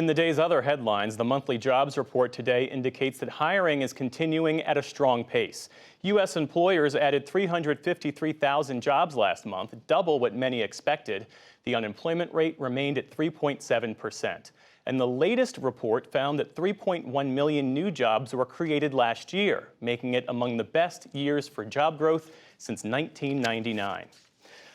In the day's other headlines, the monthly jobs report today indicates that hiring is continuing at a strong pace. U.S. employers added 353,000 jobs last month, double what many expected. The unemployment rate remained at 3.7%. And the latest report found that 3.1 million new jobs were created last year, making it among the best years for job growth since 1999.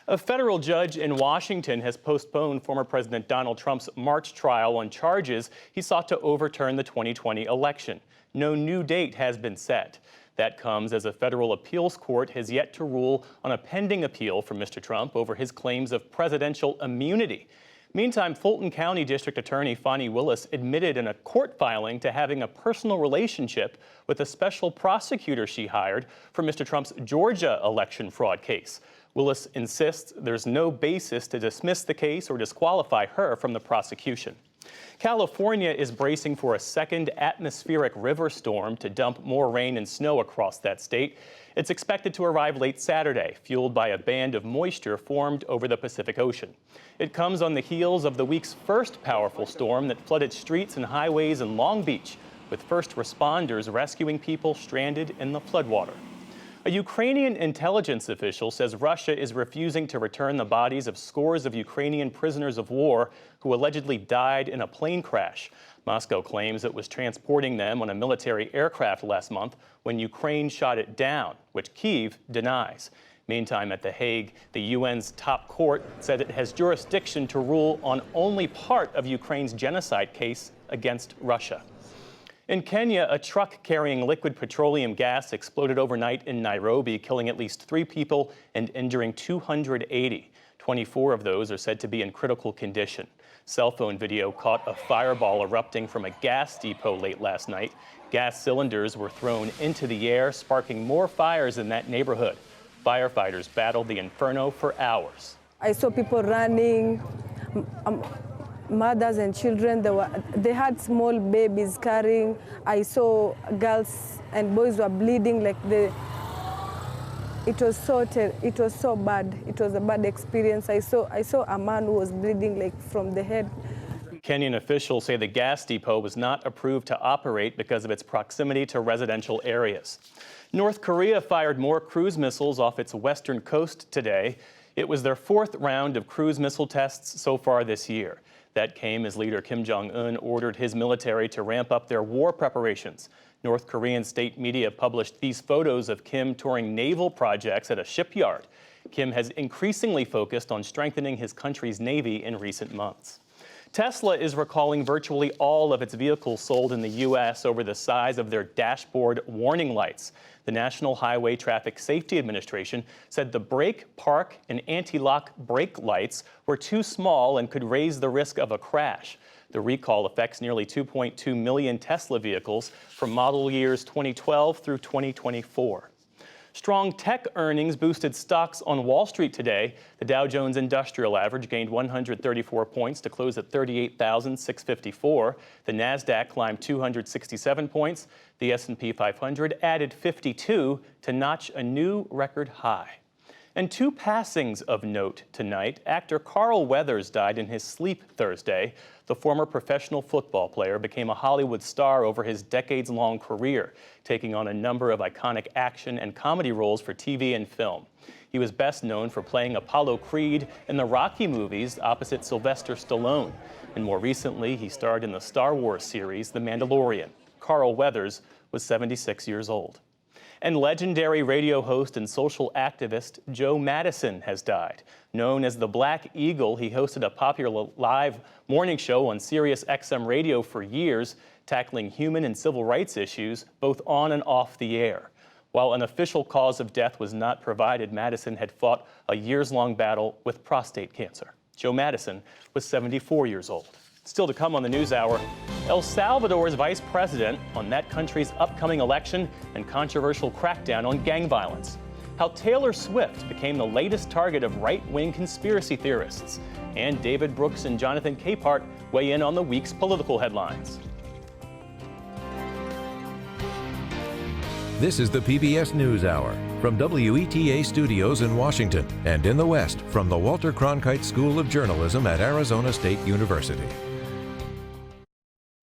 A federal judge in Washington has postponed former President Donald Trump's March trial on charges he sought to overturn the 2020 election. No new date has been set. That comes as a federal appeals court has yet to rule on a pending appeal from Mr. Trump over his claims of presidential immunity. Meantime, Fulton County District Attorney Fani Willis admitted in a court filing to having a personal relationship with a special prosecutor she hired for Mr. Trump's Georgia election fraud case. Willis insists there's no basis to dismiss the case or disqualify her from the prosecution. California is bracing for a second atmospheric river storm to dump more rain and snow across that state. It's expected to arrive late Saturday, fueled by a band of moisture formed over the Pacific Ocean. It comes on the heels of the week's first powerful storm that flooded streets and highways in Long Beach, with first responders rescuing people stranded in the floodwater. A Ukrainian intelligence official says Russia is refusing to return the bodies of scores of Ukrainian prisoners of war who allegedly died in a plane crash. Moscow claims it was transporting them on a military aircraft last month when Ukraine shot it down, which Kyiv denies. Meantime, at The Hague, the UN's top court said it has jurisdiction to rule on only part of Ukraine's genocide case against Russia. In Kenya, a truck carrying liquid petroleum gas exploded overnight in Nairobi, killing at least 3 people and injuring 280. 24 of those are said to be in critical condition. Cell phone video caught a fireball erupting from a gas depot late last night. Gas cylinders were thrown into the air, sparking more fires in that neighborhood. Firefighters battled the inferno for hours. I saw people running. Mothers and children, they had small babies carrying. I saw girls and boys were bleeding like it was so bad. It was a bad experience. I saw a man who was bleeding like from the head. Kenyan officials say the gas depot was not approved to operate because of its proximity to residential areas. North Korea fired more cruise missiles off its western coast today. It was their 4th round of cruise missile tests so far this year. That came as leader Kim Jong-un ordered his military to ramp up their war preparations. North Korean state media published these photos of Kim touring naval projects at a shipyard. Kim has increasingly focused on strengthening his country's navy in recent months. Tesla is recalling virtually all of its vehicles sold in the U.S. over the size of their dashboard warning lights. The National Highway Traffic Safety Administration said the brake, park, and anti-lock brake lights were too small and could raise the risk of a crash. The recall affects nearly 2.2 million Tesla vehicles from model years 2012 through 2024. Strong tech earnings boosted stocks on Wall Street today. The Dow Jones Industrial Average gained 134 points to close at 38,654. The Nasdaq climbed 267 points. The S&P 500 added 52 to notch a new record high. And 2 passings of note tonight. Actor Carl Weathers died in his sleep Thursday. The former professional football player became a Hollywood star over his decades-long career, taking on a number of iconic action and comedy roles for TV and film. He was best known for playing Apollo Creed in the Rocky movies opposite Sylvester Stallone. And more recently, he starred in the Star Wars series, The Mandalorian. Carl Weathers was 76 years old. And legendary radio host and social activist Joe Madison has died. Known as the Black Eagle, he hosted a popular live morning show on Sirius XM radio for years, tackling human and civil rights issues both on and off the air. While an official cause of death was not provided, Madison had fought a years-long battle with prostate cancer. Joe Madison was 74 years old. Still to come on the NewsHour, El Salvador's vice president on that country's upcoming election and controversial crackdown on gang violence. How Taylor Swift became the latest target of right-wing conspiracy theorists. And David Brooks and Jonathan Capehart weigh in on the week's political headlines. This is the PBS NewsHour from WETA Studios in Washington and in the West from the Walter Cronkite School of Journalism at Arizona State University.